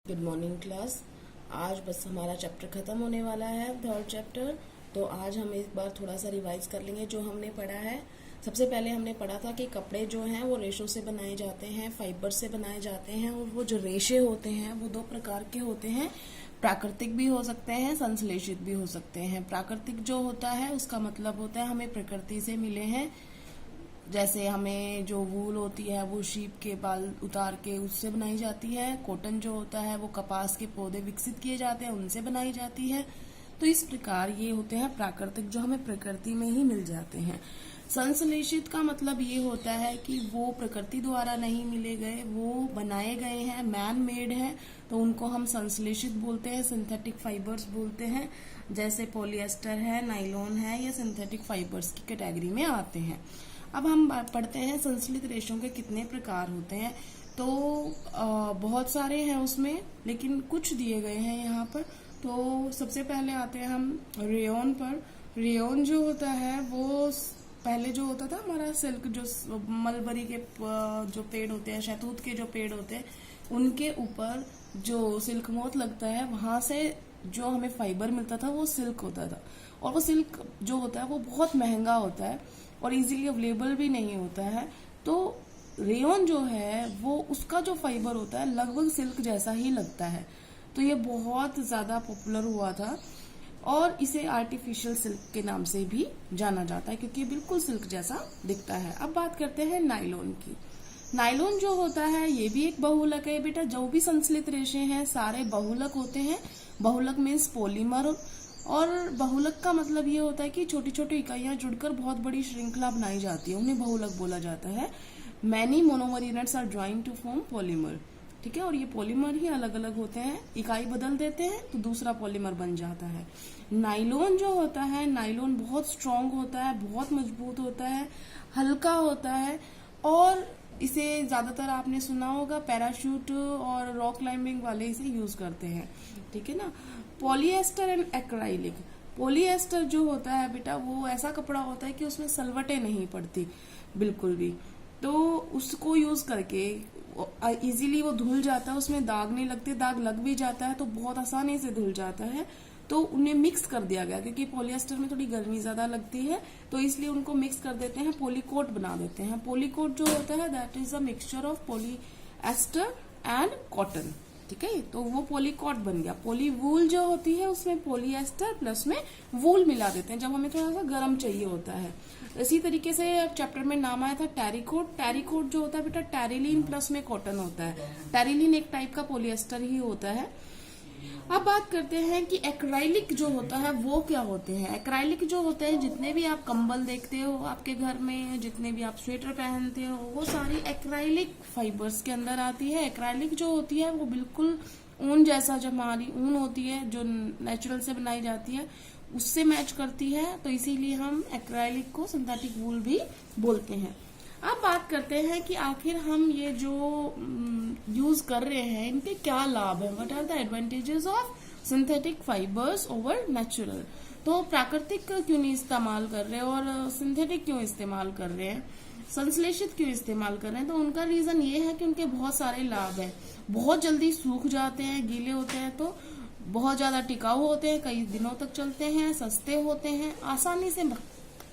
Good morning class. आज बस हमारा चैप्टर खत्म होने वाला है, थर्ड चैप्टर। तो आज हम एक बार थोड़ा सा रिवाइज कर लेंगे जो हमने पढ़ा है। सबसे पहले हमने पढ़ा था कि कपड़े जो हैं वो रेशों से बनाए जाते हैं, फाइबर से बनाए जाते हैं, और वो जो रेशे होते हैं वो दो प्रकार के होते हैं। प्राकृतिक भी हो सकते हैं, संश्लेषित भी हो सकते हैं। प्राकृतिक जो होता है उसका मतलब होता है हमें प्रकृति से मिले हैं। जैसे हमें जो वूल होती है वो शीप के बाल उतार के उससे बनाई जाती है। कॉटन जो होता है वो कपास के पौधे विकसित किए जाते हैं, उनसे बनाई जाती है। तो इस प्रकार ये होते हैं प्राकृतिक, जो हमें प्रकृति में ही मिल जाते हैं। संश्लेषित का मतलब ये होता है कि वो प्रकृति द्वारा नहीं मिले गए, वो बनाए गए हैं, मैन मेड है, तो उनको हम संश्लेषित बोलते हैं, सिंथेटिक फाइबर्स बोलते हैं। जैसे पॉलिएस्टर है, नाइलॉन है, ये सिंथेटिक फाइबर्स की कैटेगरी में आते हैं। अब हम पढ़ते हैं संश्लेषित रेशों के कितने प्रकार होते हैं। तो बहुत सारे हैं उसमें, लेकिन कुछ दिए गए हैं यहाँ पर। तो सबसे पहले आते हैं हम रेयन पर। रेयन जो होता है वो पहले जो होता था हमारा सिल्क, जो मलबरी के जो पेड़ होते हैं, शहतूत के जो पेड़ होते हैं, उनके ऊपर जो सिल्क मोथ लगता है वहां से जो हमें फाइबर मिलता था वो सिल्क होता था। और वो सिल्क जो होता है वो बहुत महंगा होता है और इजीली अवेलेबल भी नहीं होता है। तो रेयन जो है वो उसका जो फाइबर होता है लगभग सिल्क जैसा ही लगता है। तो ये बहुत ज्यादा पॉपुलर हुआ था और इसे आर्टिफिशियल सिल्क के नाम से भी जाना जाता है क्योंकि बिल्कुल सिल्क जैसा दिखता है। अब बात करते हैं नायलॉन की। नायलॉन जो होता है ये भी एक बहुलक है बेटा। जो भी संश्लेषित रेशे हैं सारे बहुलक होते हैं। बहुलक मीन्स पॉलीमर, और बहुलक का मतलब ये होता है कि छोटी छोटी इकाइयां जुड़कर बहुत बड़ी श्रृंखला बनाई जाती है, उन्हें बहुलक बोला जाता है। Many monomer units are joined to form polymer. ठीक है, और ये पॉलीमर ही अलग अलग होते हैं, इकाई बदल देते हैं तो दूसरा पॉलीमर बन जाता है। नाइलॉन जो होता है, नाइलॉन बहुत स्ट्रांग होता है, बहुत मजबूत होता है, हल्का होता है, और इसे ज्यादातर आपने सुना होगा पैराशूट और रॉक क्लाइंबिंग वाले इसे यूज करते हैं। ठीक है ना। Polyester and acrylic. पॉलिएस्टर जो होता है बेटा वो ऐसा कपड़ा होता है कि उसमें सलवटें नहीं पड़ती बिल्कुल भी, तो उसको यूज करके इजीली वो धुल जाता है, उसमें दाग नहीं लगते, दाग लग भी जाता है तो बहुत आसानी से धुल जाता है। तो उन्हें मिक्स कर दिया गया क्योंकि पॉलिएस्टर में थोड़ी गर्मी ज्यादा लगती है, तो इसलिए उनको मिक्स कर देते हैं, पॉलीकोट बना देते हैं। पॉलीकोट जो होता है that is a mixture of polyester and cotton. ठीक है, तो वो पॉलीकोट बन गया। पॉली वूल जो होती है उसमें पॉलिएस्टर प्लस में वूल मिला देते हैं जब हमें थोड़ा सा गर्म चाहिए होता है। इसी तरीके से चैप्टर में नाम आया था टेरिकोट। टेरिकोट जो होता है बेटा टेरिलीन प्लस में कॉटन होता है। टेरिलीन एक टाइप का पॉलिएस्टर ही होता है। अब बात करते हैं कि एक्राइलिक जो होता है वो क्या होते हैं। एक्राइलिक जो होते हैं, जितने भी आप कंबल देखते हो आपके घर में, जितने भी आप स्वेटर पहनते हो, वो सारी एक्राइलिक फाइबर्स के अंदर आती है। एक्राइलिक जो होती है वो बिल्कुल ऊन जैसा, जब हमारी ऊन होती है जो नेचुरल से बनाई जाती है उससे मैच करती है, तो इसीलिए हम एक्राइलिक को सिंथेटिक वूल भी बोलते हैं। अब बात करते हैं कि आखिर हम ये जो यूज कर रहे हैं इनके क्या लाभ है। What are the advantages of synthetic fibres over natural. तो प्राकृतिक क्यों नहीं इस्तेमाल कर रहे और सिंथेटिक क्यों इस्तेमाल कर रहे हैं, संश्लेषित क्यों इस्तेमाल कर रहे हैं। तो उनका रीजन ये है कि उनके बहुत सारे लाभ हैं। बहुत जल्दी सूख जाते हैं, गीले होते हैं, तो बहुत ज्यादा टिकाऊ होते हैं, कई दिनों तक चलते हैं, सस्ते होते हैं, आसानी से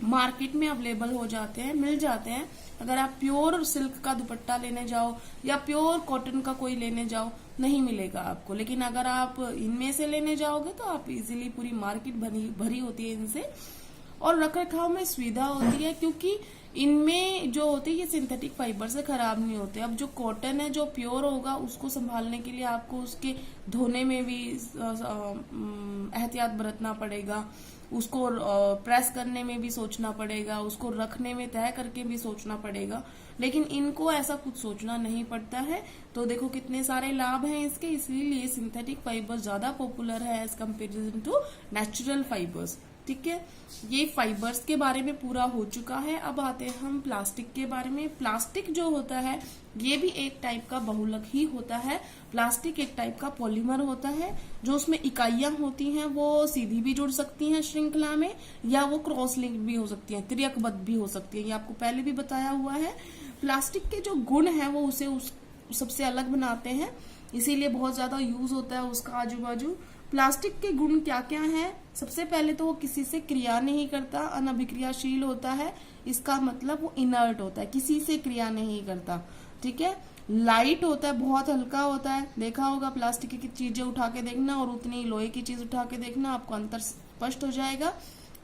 मार्केट में अवेलेबल हो जाते हैं, मिल जाते हैं। अगर आप प्योर सिल्क का दुपट्टा लेने जाओ या प्योर कॉटन का कोई लेने जाओ नहीं मिलेगा आपको, लेकिन अगर आप इनमें से लेने जाओगे तो आप इजीली, पूरी मार्केट भरी होती है इनसे, और रख रखाव में सुविधा होती है क्योंकि इनमें जो होती है ये सिंथेटिक फाइबर से खराब नहीं होते। अब जो कॉटन है जो प्योर होगा उसको संभालने के लिए आपको उसके धोने में भी एहतियात बरतना पड़ेगा, उसको प्रेस करने में भी सोचना पड़ेगा, उसको रखने में तय करके भी सोचना पड़ेगा, लेकिन इनको ऐसा कुछ सोचना नहीं पड़ता है। तो देखो कितने सारे लाभ हैं इसके, इसलिए सिंथेटिक फाइबर ज्यादा पॉपुलर है as comparison to natural fibres. ठीक है, ये फाइबर्स के बारे में पूरा हो चुका है। अब आते हैं हम प्लास्टिक के बारे में। प्लास्टिक जो होता है ये भी एक टाइप का बहुलक ही होता है। प्लास्टिक एक टाइप का पॉलीमर होता है, जो उसमें इकाइयां होती हैं वो सीधी भी जुड़ सकती हैं श्रृंखला में, या वो क्रॉस लिंक भी हो सकती हैं, त्रियकबद्ध भी हो सकती है। ये आपको पहले भी बताया हुआ है। प्लास्टिक के जो गुण है वो उसे सबसे अलग बनाते हैं। इसीलिए बहुत ज्यादा यूज होता है उसका आजू बाजू। प्लास्टिक के गुण क्या क्या हैं? सबसे पहले तो वो किसी से क्रिया नहीं करता, अनअभिक्रियाशील होता है। इसका मतलब वो इनर्ट होता है, किसी से क्रिया नहीं करता। ठीक है। लाइट होता है, बहुत हल्का होता है। देखा होगा प्लास्टिक की चीजें उठा के देखना और उतनी लोहे की चीज उठा के देखना, आपको अंतर स्पष्ट हो जाएगा।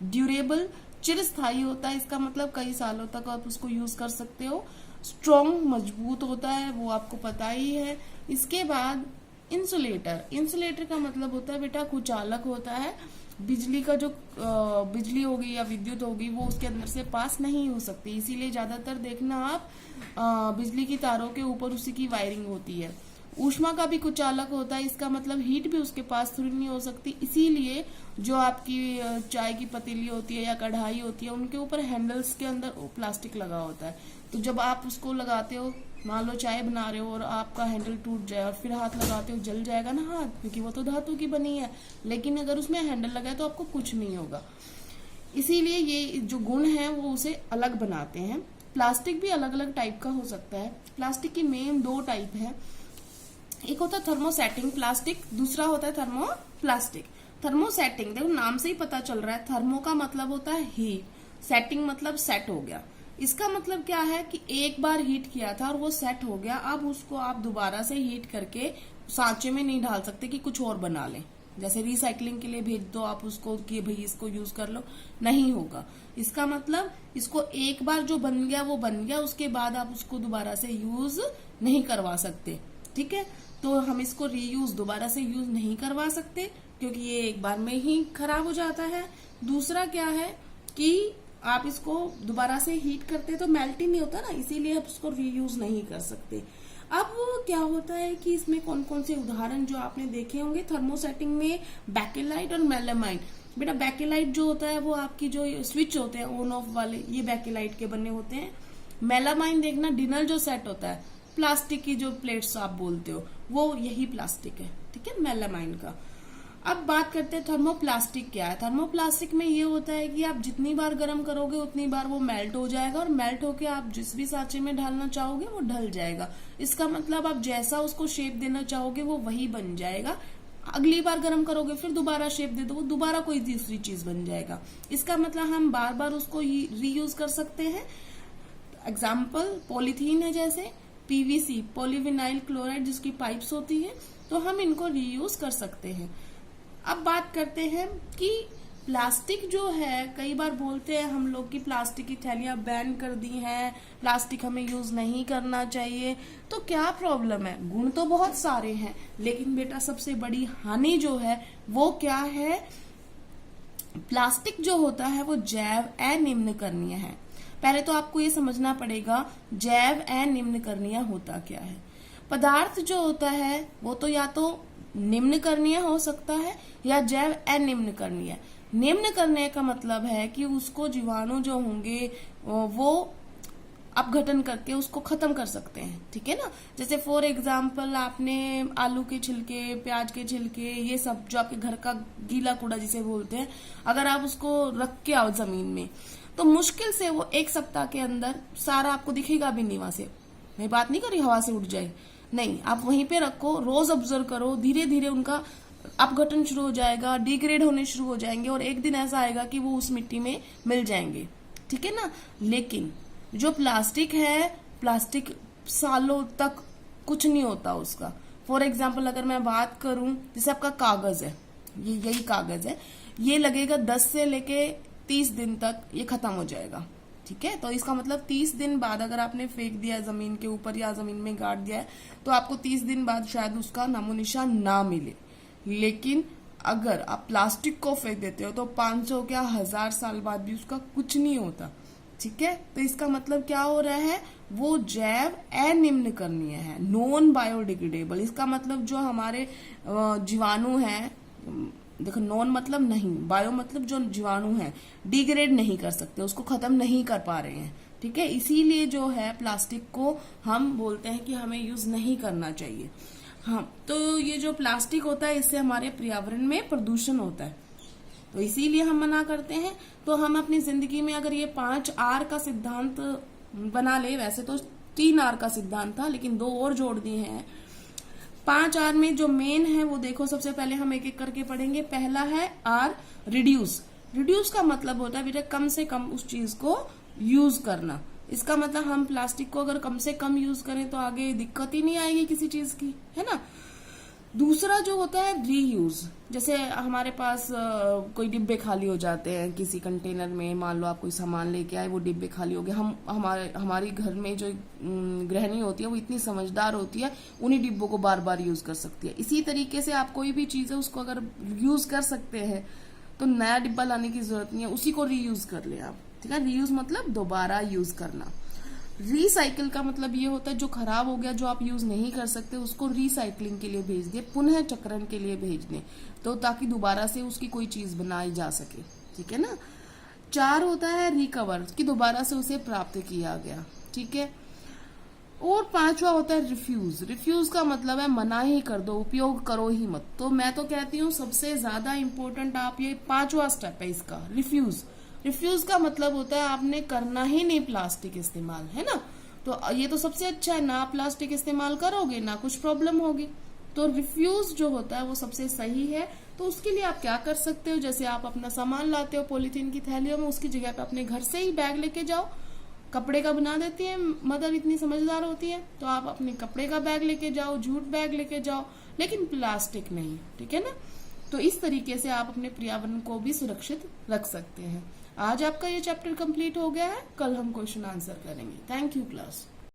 ड्यूरेबल, चिरस्थायी होता है, इसका मतलब कई सालों तक आप उसको यूज कर सकते हो। स्ट्रॉन्ग, मजबूत होता है, वो आपको पता ही है। इसके बाद इंसुलेटर। इंसुलेटर का मतलब होता है बेटा कुचालक होता है। बिजली का जो बिजली होगी या विद्युत होगी वो उसके अंदर से पास नहीं हो सकती, इसीलिए ज्यादातर देखना आप बिजली की तारों के ऊपर उसी की वायरिंग होती है। ऊष्मा का भी कुचालक होता है, इसका मतलब हीट भी उसके पास थ्रू नहीं हो सकती, इसीलिए जो आपकी चाय की पतीली होती है या कढ़ाई होती है उनके ऊपर हैंडल्स के अंदर प्लास्टिक लगा होता है। तो जब आप उसको लगाते हो, मान लो चाय बना रहे हो और आपका हैंडल टूट जाए और फिर हाथ लगाते हो, जल जाएगा ना हाथ, क्योंकि वो तो धातु की बनी है। लेकिन अगर उसमें हैंडल लगा है तो आपको कुछ नहीं होगा। इसीलिए ये जो गुण है वो उसे अलग बनाते हैं। प्लास्टिक भी अलग अलग टाइप का हो सकता है। प्लास्टिक की मेन दो टाइप है, एक होता है थर्मोसेटिंग प्लास्टिक, दूसरा होता है थर्मोप्लास्टिक। थर्मोसेटिंग देखो नाम से ही पता चल रहा है, थर्मो का मतलब होता है हीट, सेटिंग मतलब सेट हो गया। इसका मतलब क्या है कि एक बार हीट किया था और वो सेट हो गया, अब उसको आप दोबारा से हीट करके सांचे में नहीं डाल सकते कि कुछ और बना लें। जैसे रिसाइकलिंग के लिए भेज दो आप उसको कि भाई इसको यूज कर लो, नहीं होगा। इसका मतलब इसको एक बार जो बन गया वो बन गया, उसके बाद आप उसको दोबारा से यूज नहीं करवा सकते। ठीक है, तो हम इसको रीयूज दोबारा से यूज नहीं करवा सकते क्योंकि ये एक बार में ही खराब हो जाता है। दूसरा क्या है कि आप इसको दोबारा से हीट करते तो मेल्ट ही नहीं होता ना, इसीलिए आप उसको रीयूज नहीं कर सकते। अब क्या होता है कि इसमें कौन कौन से उदाहरण जो आपने देखे होंगे थर्मोसेटिंग में, बैकेलाइट और मेलामाइन। बेटा बैकेलाइट जो होता है वो आपकी जो स्विच होते हैं ऑन ऑफ वाले, ये बैकेलाइट के बने होते हैं। मेलामाइन देखना डिनर जो सेट होता है, प्लास्टिक की जो प्लेट्स आप बोलते हो वो यही प्लास्टिक है। ठीक है, मेलामाइन का। अब बात करते हैं थर्मोप्लास्टिक क्या है। थर्मोप्लास्टिक में ये होता है कि आप जितनी बार गर्म करोगे उतनी बार वो मेल्ट हो जाएगा और मेल्ट होके आप जिस भी सांचे में ढालना चाहोगे वो ढल जाएगा। इसका मतलब आप जैसा उसको शेप देना चाहोगे वो वही बन जाएगा। अगली बार गर्म करोगे फिर दोबारा शेप दे दो, वो दोबारा कोई दूसरी चीज बन जाएगा। इसका मतलब हम बार बार उसको रीयूज कर सकते हैं। एग्जाम्पल पॉलीथीन है, जैसे पीवीसी पॉलीविनाइल क्लोराइड जिसकी पाइप्स होती है, तो हम इनको रीयूज कर सकते हैं। अब बात करते हैं कि प्लास्टिक जो है, कई बार बोलते हैं हम लोग कि प्लास्टिक की थैलियां बैन कर दी हैं, प्लास्टिक हमें यूज नहीं करना चाहिए। तो क्या प्रॉब्लम है? गुण तो बहुत सारे हैं, लेकिन बेटा सबसे बड़ी हानि जो है वो क्या है? प्लास्टिक जो होता है वो जैव अनिम्नकरणीय है। पहले तो आपको ये समझना पड़ेगा जैव अनिम्नकरणीय होता क्या है। पदार्थ जो होता है वो तो या तो निम्नकरणीय हो सकता है या जैव अनिम्नकरणीय। निम्नकरणीय का मतलब है कि उसको जीवाणु जो होंगे वो अपघटन करके उसको खत्म कर सकते हैं। ठीक है ना, जैसे फॉर एग्जाम्पल आपने आलू के छिलके, प्याज के छिलके, ये सब जो आपके घर का गीला कूड़ा जिसे बोलते हैं, अगर आप उसको रख के आओ जमीन में तो मुश्किल से वो एक सप्ताह के अंदर सारा आपको दिखेगा भी नहीं। वहां से मैं बात नहीं कर रही हवा से उड़ जाए, नहीं, आप वहीं पे रखो, रोज ऑब्जर्व करो, धीरे धीरे उनका अपघटन शुरू हो जाएगा, डिग्रेड होने शुरू हो जाएंगे और एक दिन ऐसा आएगा कि वो उस मिट्टी में मिल जाएंगे। ठीक है ना। लेकिन जो प्लास्टिक है, प्लास्टिक सालों तक कुछ नहीं होता उसका। फॉर एग्जाम्पल अगर मैं बात करूं, जैसे आपका कागज है, ये यही कागज है, ये लगेगा 10 से लेके 30 दिन तक ये खत्म हो जाएगा। ठीक है, तो इसका मतलब 30 दिन बाद अगर आपने फेंक दिया जमीन के ऊपर या जमीन में गाड़ दिया है तो आपको 30 दिन बाद शायद उसका नामो निशान ना मिले। लेकिन अगर आप प्लास्टिक को फेंक देते हो तो 500 क्या 1000 साल बाद भी उसका कुछ नहीं होता। ठीक है, तो इसका मतलब क्या हो रहा है? वो जैव अनिम्नकरणीय है, नॉन बायोडिग्रेडेबल। इसका मतलब जो हमारे जीवाणु हैं, देखो नॉन मतलब नहीं, बायो मतलब जो जीवाणु है, डिग्रेड नहीं कर सकते, उसको खत्म नहीं कर पा रहे हैं। ठीक है, इसीलिए जो है प्लास्टिक को हम बोलते हैं कि हमें यूज नहीं करना चाहिए। हाँ, तो ये जो प्लास्टिक होता है इससे हमारे पर्यावरण में प्रदूषण होता है, तो इसीलिए हम मना करते हैं। तो हम अपनी जिंदगी में अगर ये 5 आर का सिद्धांत बना ले, वैसे तो 3 आर का सिद्धांत था लेकिन 2 और जोड़ दिए हैं। 5 आर में जो मेन है वो देखो, सबसे पहले हम एक एक करके पढ़ेंगे। पहला है आर, रिड्यूस। रिड्यूस का मतलब होता है बेटा कम से कम उस चीज को यूज करना। इसका मतलब हम प्लास्टिक को अगर कम से कम यूज करें तो आगे दिक्कत ही नहीं आएगी किसी चीज की, है ना। दूसरा जो होता है रीयूज। जैसे हमारे पास कोई डिब्बे खाली हो जाते हैं किसी कंटेनर में, मान लो आप कोई सामान लेके आए, वो डिब्बे खाली हो गए, हम हमारी घर में जो गृहिणी होती है वो इतनी समझदार होती है, उन्हीं डिब्बों को बार बार यूज कर सकती है। इसी तरीके से आप कोई भी चीज है उसको अगर यूज कर सकते हैं तो नया डिब्बा लाने की जरूरत नहीं है, उसी को रीयूज कर ले आप, ठीक है। रीयूज मतलब दोबारा यूज करना। रिसाइकिल का मतलब ये होता है जो खराब हो गया, जो आप यूज नहीं कर सकते, उसको रिसाइकलिंग के लिए भेज दिए, पुनः चक्रण के लिए भेज दें, तो ताकि दोबारा से उसकी कोई चीज बनाई जा सके, ठीक है ना। 4 होता है रिकवर, कि दोबारा से उसे प्राप्त किया गया, ठीक है। और 5वां होता है रिफ्यूज। रिफ्यूज का मतलब है मना ही कर दो, उपयोग करो ही मत। तो मैं तो कहती हूँ सबसे ज्यादा इंपॉर्टेंट आप ये 5वां स्टेप है इसका, रिफ्यूज। रिफ्यूज का मतलब होता है आपने करना ही नहीं प्लास्टिक इस्तेमाल, है ना। तो ये तो सबसे अच्छा है, ना प्लास्टिक इस्तेमाल करोगे ना कुछ प्रॉब्लम होगी। तो रिफ्यूज जो होता है वो सबसे सही है। तो उसके लिए आप क्या कर सकते हो, जैसे आप अपना सामान लाते हो पॉलीथीन की थैलियों में, उसकी जगह पे अपने घर से ही बैग लेके जाओ। कपड़े का बना देती है मदर, इतनी समझदार होती है, तो आप अपने कपड़े का बैग लेके जाओ, जूट बैग लेके जाओ, लेकिन प्लास्टिक नहीं, ठीक है ना। तो इस तरीके से आप अपने पर्यावरण को भी सुरक्षित रख सकते हैं। आज आपका ये चैप्टर कंप्लीट हो गया है, कल हम क्वेश्चन आंसर करेंगे। Thank you class.